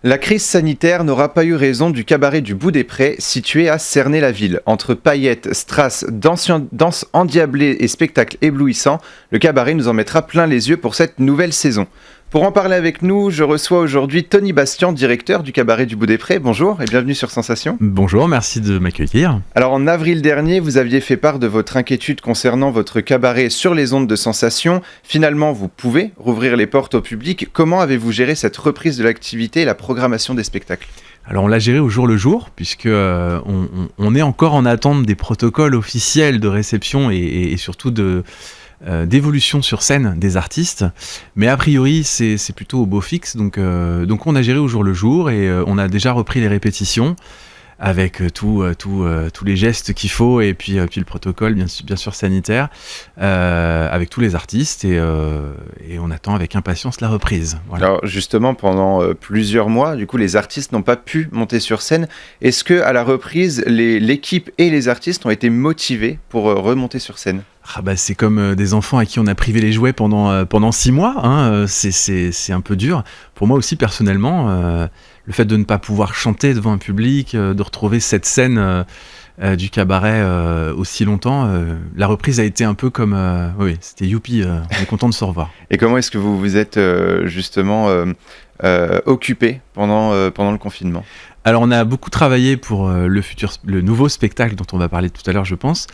La crise sanitaire n'aura pas eu raison du cabaret du Bout des Prés, situé à Cernay-la-Ville. Entre paillettes, strass, danse endiablée et spectacles éblouissants, le cabaret nous en mettra plein les yeux pour cette nouvelle saison. Pour en parler avec nous, je reçois aujourd'hui Tony Bastian, directeur du cabaret du Bout des Prés. Bonjour et bienvenue sur Sensation. Bonjour, merci de m'accueillir. Alors en avril dernier, vous aviez fait part de votre inquiétude concernant votre cabaret sur les ondes de Sensation. Finalement, vous pouvez rouvrir les portes au public. Comment avez-vous géré cette reprise de l'activité et la programmation des spectacles ? Alors on l'a géré au jour le jour, puisque on est encore en attente des protocoles officiels de réception et surtout d'évolution sur scène des artistes, mais a priori c'est plutôt au beau fixe, donc on a géré au jour le jour et on a déjà repris les répétitions avec tous les gestes qu'il faut et puis le protocole bien sûr sanitaire avec tous les artistes et on attend avec impatience la reprise. Voilà. Alors justement pendant plusieurs mois, du coup les artistes n'ont pas pu monter sur scène. Est-ce que à la reprise l'équipe et les artistes ont été motivés pour remonter sur scène ? C'est comme des enfants à qui on a privé les jouets pendant 6 mois, hein, c'est un peu dur. Pour moi aussi personnellement, le fait de ne pas pouvoir chanter devant un public, de retrouver cette scène du cabaret aussi longtemps, la reprise a été un peu comme... oui, c'était youpi, on est content de se revoir. Et comment est-ce que vous vous êtes justement occupé pendant le confinement ? Alors on a beaucoup travaillé pour le nouveau spectacle dont on va parler tout à l'heure je pense.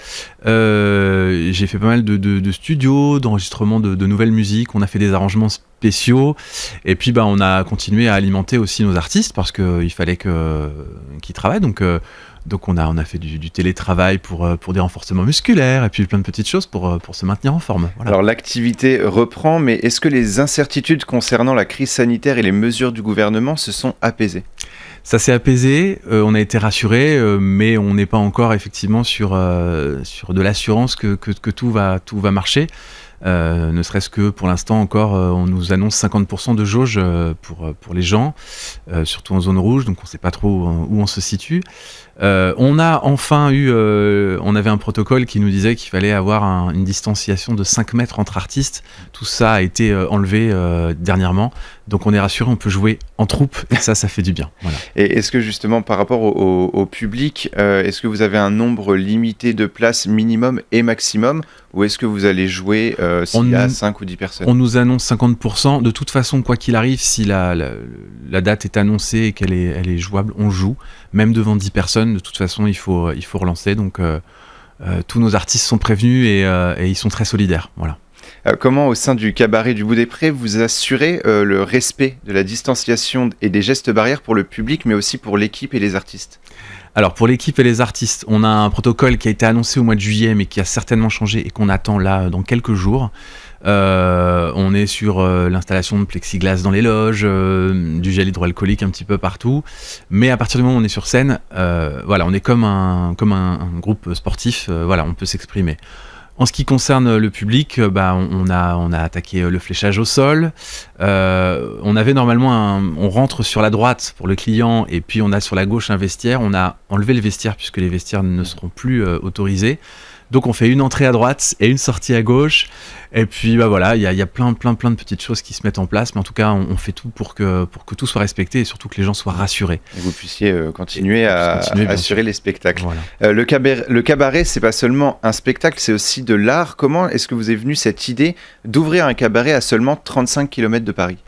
J'ai fait pas mal de studios, d'enregistrements de nouvelles musiques, on a fait des arrangements spéciaux et puis on a continué à alimenter aussi nos artistes parce qu'il fallait qu'ils travaillent donc on a fait du télétravail pour des renforcements musculaires et puis plein de petites choses pour se maintenir en forme. Voilà. Alors l'activité reprend, mais est-ce que les incertitudes concernant la crise sanitaire et les mesures du gouvernement se sont apaisées ? Ça s'est apaisé, on a été rassurés, mais on n'est pas encore effectivement sur de l'assurance que tout va marcher. Ne serait-ce que pour l'instant encore, on nous annonce 50% de jauge pour les gens, surtout en zone rouge, donc on ne sait pas trop où on se situe. On a enfin on avait un protocole qui nous disait qu'il fallait avoir une distanciation de 5 mètres entre artistes. Tout ça a été enlevé dernièrement, donc on est rassuré, on peut jouer en troupe et ça fait du bien. Voilà. Et est-ce que justement par rapport au public, est-ce que vous avez un nombre limité de places minimum et maximum ou est-ce que vous allez jouer s'il y a 5 ou 10 personnes ? On nous annonce 50%. De toute façon, quoi qu'il arrive, si la date est annoncée et qu'elle est jouable, on joue. Même devant 10 personnes, de toute façon, il faut relancer. Donc, tous nos artistes sont prévenus et ils sont très solidaires. Voilà. Comment, au sein du cabaret du Bout des Prés, vous assurez le respect de la distanciation et des gestes barrières pour le public, mais aussi pour l'équipe et les artistes ? Alors pour l'équipe et les artistes, on a un protocole qui a été annoncé au mois de juillet mais qui a certainement changé et qu'on attend là dans quelques jours. On est sur l'installation de plexiglas dans les loges, du gel hydroalcoolique un petit peu partout. Mais à partir du moment où on est sur scène, on est comme un groupe sportif, on peut s'exprimer. En ce qui concerne le public, on a attaqué le fléchage au sol. On avait normalement on rentre sur la droite pour le client et puis on a sur la gauche un vestiaire. On a enlevé le vestiaire puisque les vestiaires ne seront plus autorisés. Donc on fait une entrée à droite et une sortie à gauche. Et puis il y a plein de petites choses qui se mettent en place. Mais en tout cas, on fait tout pour que tout soit respecté et surtout que les gens soient rassurés. Et vous puissiez continuer à assurer les spectacles. Voilà. Le cabaret, c'est pas seulement un spectacle, c'est aussi de l'art. Comment est-ce que vous est venue cette idée d'ouvrir un cabaret à seulement 35 km de Paris ?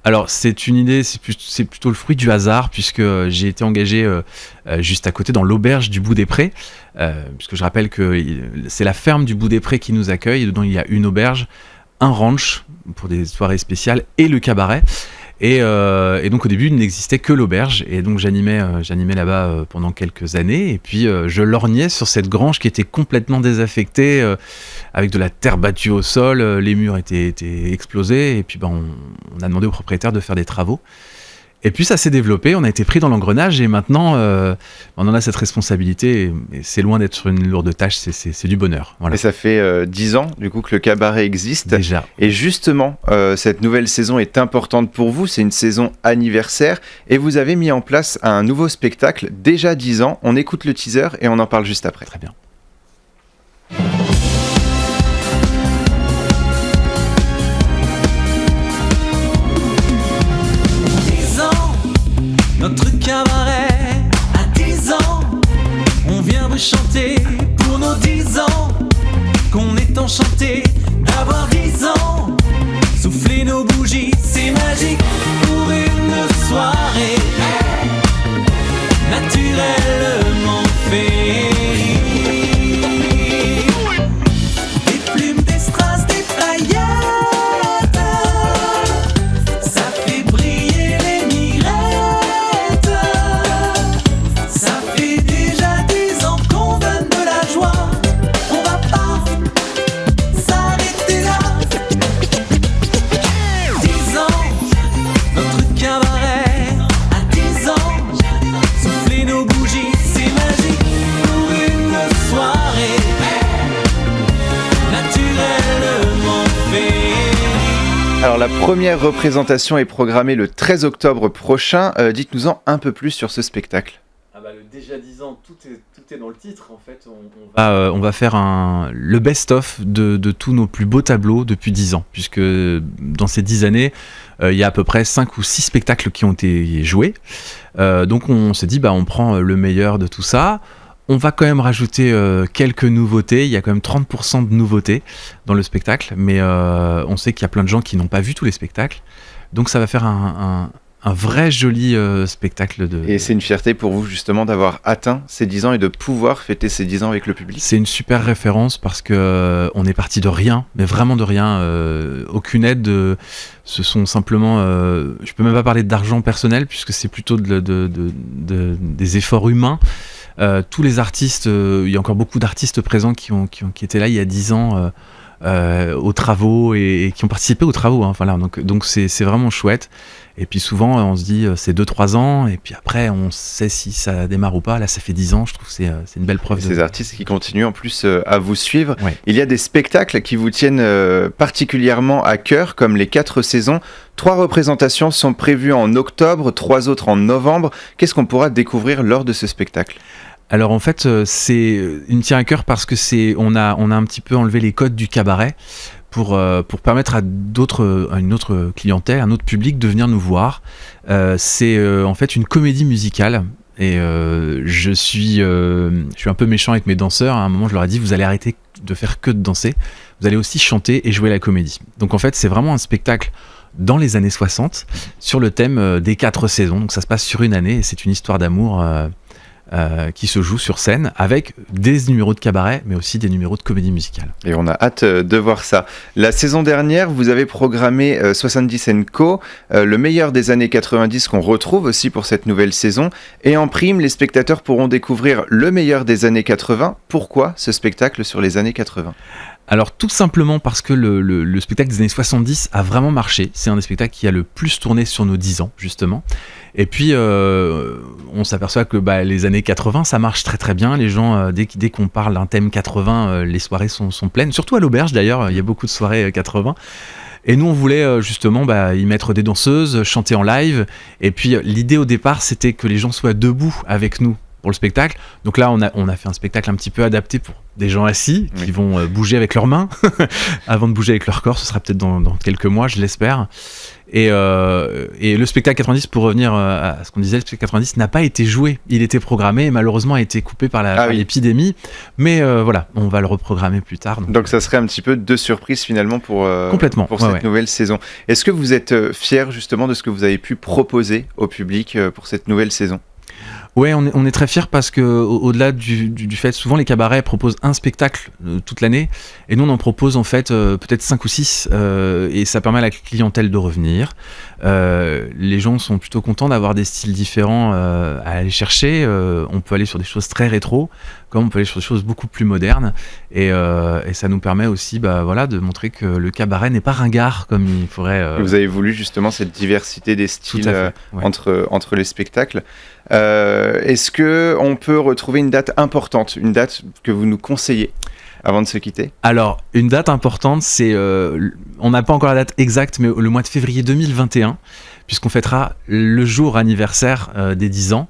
Alors c'est une idée, c'est plutôt le fruit du hasard puisque j'ai été engagé juste à côté dans l'auberge du Bout des Prés, puisque je rappelle que c'est la ferme du Bout des Prés qui nous accueille, et dedans il y a une auberge, un ranch pour des soirées spéciales et le cabaret. Et donc au début il n'existait que l'auberge et donc j'animais là-bas pendant quelques années et puis je lorgnais sur cette grange qui était complètement désaffectée avec de la terre battue au sol, les murs étaient explosés et puis on a demandé au propriétaire de faire des travaux. Et puis ça s'est développé, on a été pris dans l'engrenage et maintenant on en a cette responsabilité et c'est loin d'être une lourde tâche, c'est du bonheur. Voilà. Et ça fait 10 ans du coup que le cabaret existe. Déjà. Et justement, cette nouvelle saison est importante pour vous, c'est une saison anniversaire et vous avez mis en place un nouveau spectacle, déjà 10 ans. On écoute le teaser et on en parle juste après. Très bien. fierté d'avoir 10 ans. Souffler nos bougies, c'est magique pour une soirée naturellement féerique. Des plumes, des strass, des paillettes, ça fait briller les mirettes. Ça fait déjà 10 ans qu'on donne de la joie. On va pas s'arrêter là. 10 ans, notre cabaret à 10 ans. Souffler nos bougies, c'est magique pour une soirée naturellement féerique. Alors la première représentation est programmée le 13 octobre prochain. Dites-nous-en un peu plus sur ce spectacle. Ah bah, le déjà 10 ans, tout est dans le titre en fait. On va faire le best-of de tous nos plus beaux tableaux depuis 10 ans, puisque dans ces 10 années, il y a à peu près 5 ou 6 spectacles qui ont été joués. Donc on s'est dit, on prend le meilleur de tout ça. On va quand même rajouter quelques nouveautés. Il y a quand même 30% de nouveautés dans le spectacle, mais on sait qu'il y a plein de gens qui n'ont pas vu tous les spectacles. Donc ça va faire un vrai joli spectacle. Et c'est une fierté pour vous justement d'avoir atteint ces 10 ans et de pouvoir fêter ces 10 ans avec le public. C'est une super référence parce que on est parti de rien, mais vraiment de rien. Aucune aide. Ce sont simplement... je peux même pas parler d'argent personnel puisque c'est plutôt des efforts humains. Tous les artistes, il y a encore beaucoup d'artistes présents qui étaient là il y a 10 ans aux travaux et qui ont participé aux travaux. Voilà, donc c'est vraiment chouette. Et puis souvent, on se dit c'est 2-3 ans, et puis après, on sait si ça démarre ou pas. Là, ça fait 10 ans, je trouve que c'est une belle preuve. Ces artistes qui continuent en plus à vous suivre. Ouais. Il y a des spectacles qui vous tiennent particulièrement à cœur, comme les 4 saisons. 3 représentations sont prévues en octobre, 3 autres en novembre. Qu'est-ce qu'on pourra découvrir lors de ce spectacle ? Alors en fait, il me tient à cœur parce que on a un petit peu enlevé les codes du cabaret pour permettre à une autre clientèle, un autre public de venir nous voir. C'est en fait une comédie musicale. Et je suis un peu méchant avec mes danseurs. À un moment, je leur ai dit, vous allez arrêter de faire que de danser. Vous allez aussi chanter et jouer la comédie. Donc en fait, c'est vraiment un spectacle dans les années 60 sur le thème des 4 saisons. Donc ça se passe sur une année et c'est une histoire d'amour qui se joue sur scène avec des numéros de cabaret mais aussi des numéros de comédie musicale. Et on a hâte de voir ça. La saison dernière, vous avez programmé 70 & Co, le meilleur des années 90 qu'on retrouve aussi pour cette nouvelle saison. Et en prime, les spectateurs pourront découvrir le meilleur des années 80. Pourquoi ce spectacle sur les années 80 ? Alors tout simplement parce que le spectacle des années 70 a vraiment marché. C'est un des spectacles qui a le plus tourné sur nos 10 ans justement. Et puis on s'aperçoit que les années 80 ça marche très très bien. Les gens dès qu'on parle d'un thème 80, les soirées sont pleines. Surtout à l'auberge d'ailleurs, il y a beaucoup de soirées 80. Et nous on voulait justement y mettre des danseuses, chanter en live. Et puis l'idée au départ c'était que les gens soient debout avec nous pour le spectacle. Donc là on a fait un spectacle un petit peu adapté pour des gens assis qui vont bouger avec leurs mains avant de bouger avec leur corps. Ce sera peut-être dans quelques mois, je l'espère. Et le spectacle 90, pour revenir à ce qu'on disait, le spectacle 90 n'a pas été joué. Il était programmé et malheureusement a été coupé par l'épidémie. Mais voilà, on va le reprogrammer plus tard. Donc ça serait un petit peu de surprise finalement pour cette nouvelle saison. Est-ce que vous êtes fiers justement de ce que vous avez pu proposer au public pour cette nouvelle saison ? Ouais, on est très fiers parce que au-delà du fait, souvent les cabarets proposent un spectacle toute l'année, et nous on en propose en fait peut-être 5 ou 6, et ça permet à la clientèle de revenir. Les gens sont plutôt contents d'avoir des styles différents à aller chercher. On peut aller sur des choses très rétro, comme on peut aller sur des choses beaucoup plus modernes, et ça nous permet aussi de montrer que le cabaret n'est pas ringard comme il faudrait. Vous avez voulu justement cette diversité des styles entre les spectacles. Est-ce qu'on peut retrouver une date importante, une date que vous nous conseillez avant de se quitter ? Alors, une date importante, c'est... on n'a pas encore la date exacte, mais le mois de février 2021, puisqu'on fêtera le jour anniversaire des 10 ans.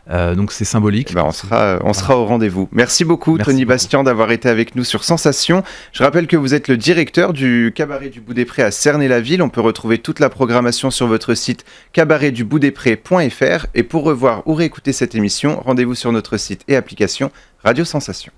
Donc c'est symbolique. On sera au rendez-vous. Merci beaucoup. Merci Tony Bastian d'avoir été avec nous sur Sensation. Je rappelle que vous êtes le directeur du Cabaret du Bout des Prés à Cernay-la-Ville. On peut retrouver toute la programmation sur votre site cabaretduboutdesprés.fr. Et pour revoir ou réécouter cette émission, rendez-vous sur notre site et application Radio Sensation.